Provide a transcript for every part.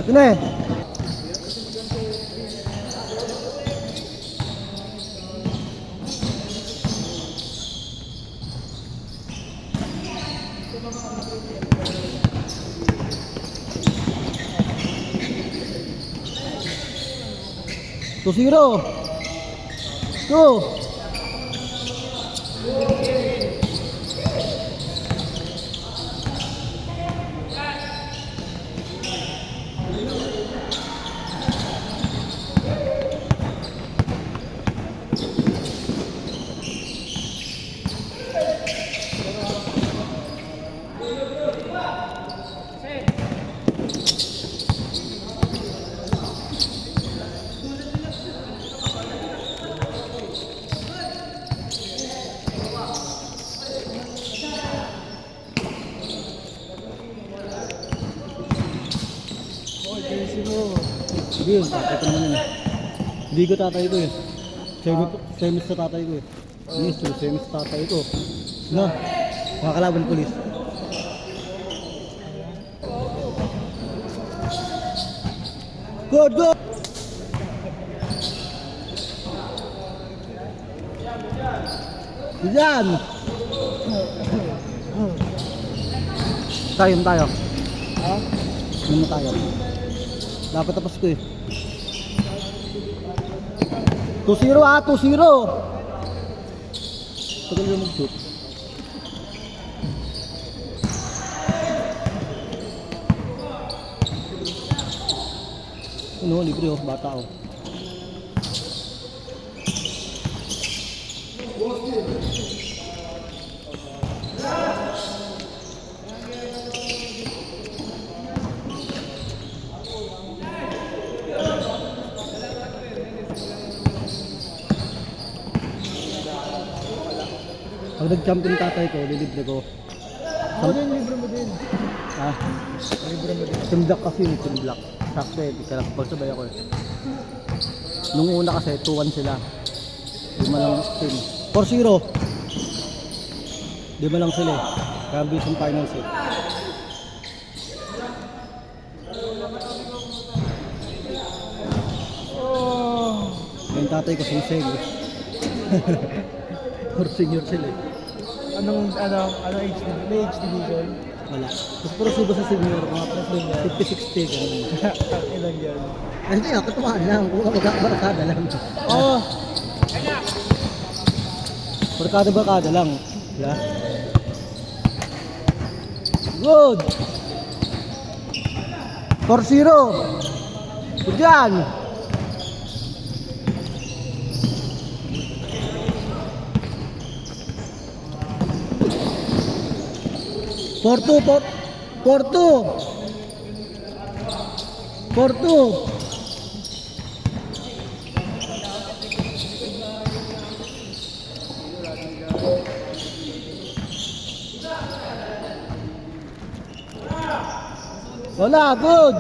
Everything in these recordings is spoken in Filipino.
Ito na eh. Two zero. Two. Sige yun, tatay ko naman yun eh. Hindi ko tatay ko eh. Semis sa tatay ko eh. Yes, semis sa tatay ko. No, mga kalaban polis. Good, good! Diyan! Tayo. Ha? Ano tayo? Dapat tapos ko eh. 2-0 ah, 2-0. Tagal yung mag-shoot. Ano, libre oh, bata oh. Pag nag-champion tatay ko, lilibre ko. Ano yung libre mo din? Ha? Libre mo din? Team Black kasi yung Team Black. Sakto eh, di ka lang pagsabay ako eh. Nung una kasi, 2-1 sila. Di man lang team. 4-0. Di man lang sila eh. Kaya Vision Finals eh. Oh. Yung tatay ko, sing-sing eh. Or senior sila eh. Anong age division? May age division? Wala. Mas puro suba sa senior, mga 50-60 ganun. Ilan yan? Ay, hindi, katuwaan lang. Kung barkada lang. Oh! Barkada lang. Yeah. Good! 4-0! Good yan! 4-2. Wala, good.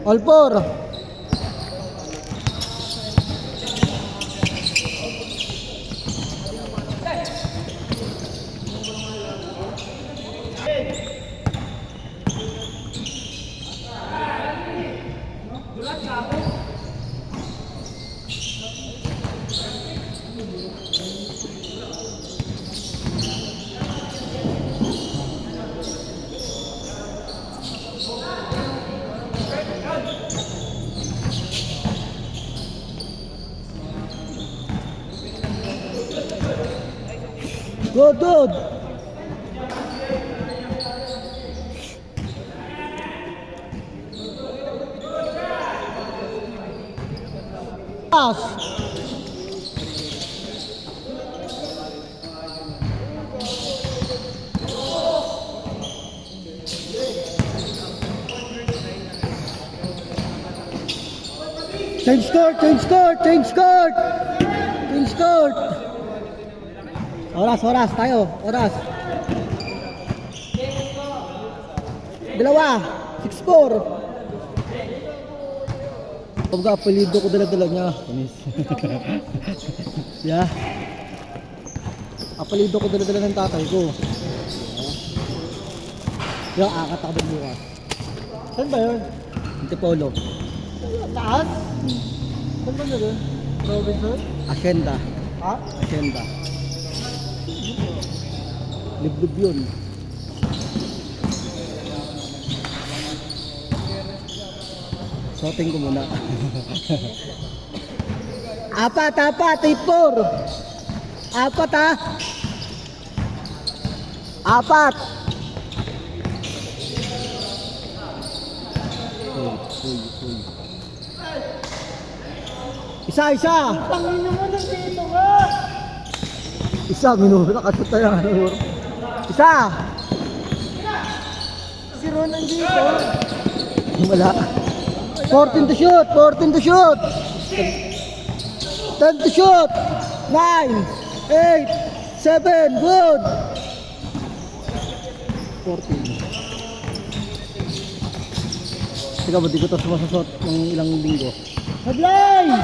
All four. Good. Pass. Change court. court. Oras tayo. Oras. Dalawa. 6-4. Pagka apelido ko dala-dala niya. Panis. Yeah. Apelido ko dala-dala ng tatay ko. Yung akat ako doon bukas. Saan ba yun? Antipolo. Taas? Saan ba na doon? Robinson? Hacienda. Ha? Hacienda. Liblib yun. Soting ko muna. Apat, 8-4. Apat ha. Apat. Uy. Isa. Tangin naman ang dito ka! Isa, minuto nakashoot tayo. Isa. Si Ron ang dito. Wala. 14 to shoot. 10 to shoot. 9, 8, 7, good. 14. Teka ba, di ko ito sumasasot ng ilang linggo. Headline!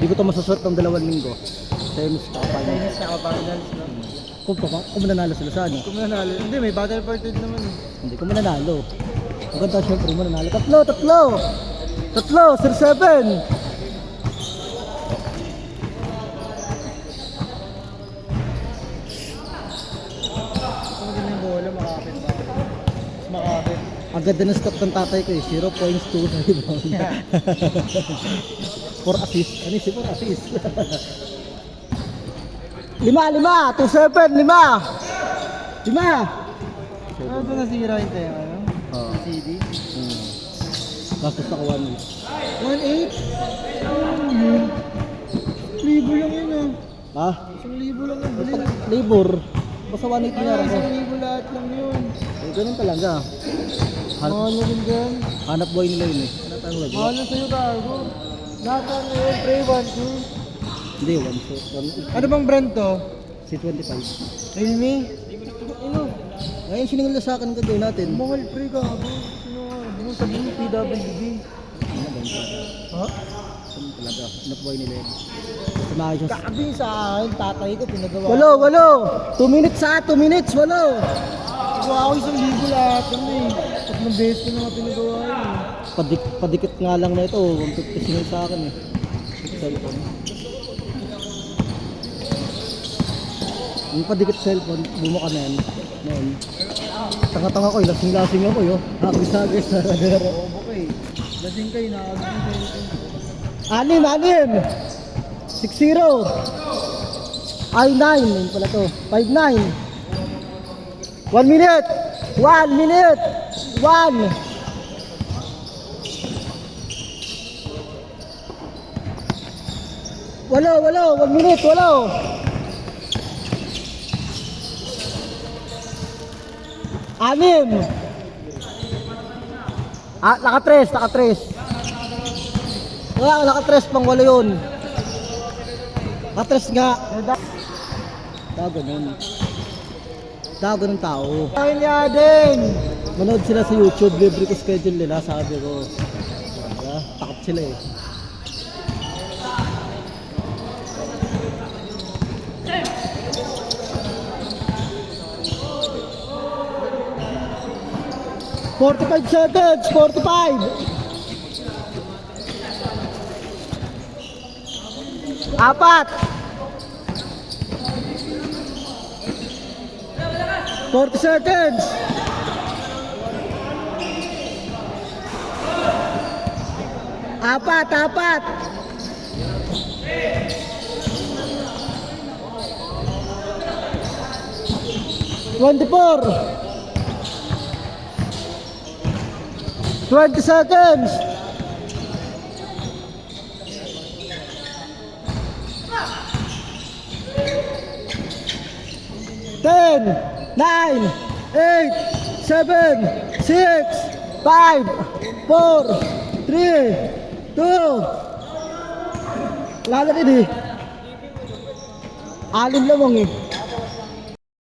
Di ko ito masasot ng 2 linggo. Semis ka pa. Chinese naka-finals na. Kung mananalo sila sa ano? Kung nanalo. Hindi, may battle parted naman eh. Hindi ko mananalo. Ang ganda syempre mananalo. Tatlo, Sir 7. Kung ganyan yung bola, makakapit ba? Mas makakapit. Ang ganda ng stock ng tatay ko eh. 0 points, 2 rebound. 4 assist. Ano yung 4 assist? 5, 2-7, 5. Ano ito nasira yung tayo? Ano? Oo. CD? Gastos ako 1.8? Libo lang yun ah. Ha? 1,000 lang ang bili. Labor. Basta 1.8 na Kaya ako. 1,000 lahat lang yun. Eh, ganun talaga. Mahal na rin dyan. Hanap buhay nila yun eh. Ano tayong lagi? Mahal na sa'yo gago. Lahat na yun, pre, 1,2. Hindi, 1 shot. Ano bang brand to? C25. Realme? Ano? Ngayon siningil na sa akin ang gagawin natin. Mahal pre gago. Sino nga? Ano sabi mo PWD? Ano ba yun? Ha? Ano talaga? Hanap buhay nila yun. Sumakay siya. Gabi sa akin, tatay ko pinagawa. Walo. 2 minutes ha, 2 minutes, walo. Gawa ako 1,000 lahat. Ano eh. Tatlong beses ko naman pinagawa yun eh. Padikit nga lang na ito, 150 sinil sa akin eh. Cellphone. Yung padikit cellphone, bumuka na yan. Noon. Tanga-tanga ko, lasing-lasing ako yun. Hagis-hagis na radero. Oo ko eh. Lasing kayo, nakakagin kayo. 6-0. Ay, 9. Yun pala to. 5-9. 1 minute. 1 minute. 1. Walo. 1 minute. Walo. Anim. Naka-tres. Wala, naka-tres pang walo yun. Naka-tres nga. Dago ng tao. Ay niya din! Manood sila sa YouTube, libre ko schedule nila, sabi ko. Takot sila eh. "45 seconds, 45. Apat. 40 seconds. Apat. 24. 20 seconds. Ten, 9, 8, 7, 6, 5, 4, 3, Wala na rin eh. 6 lamang eh.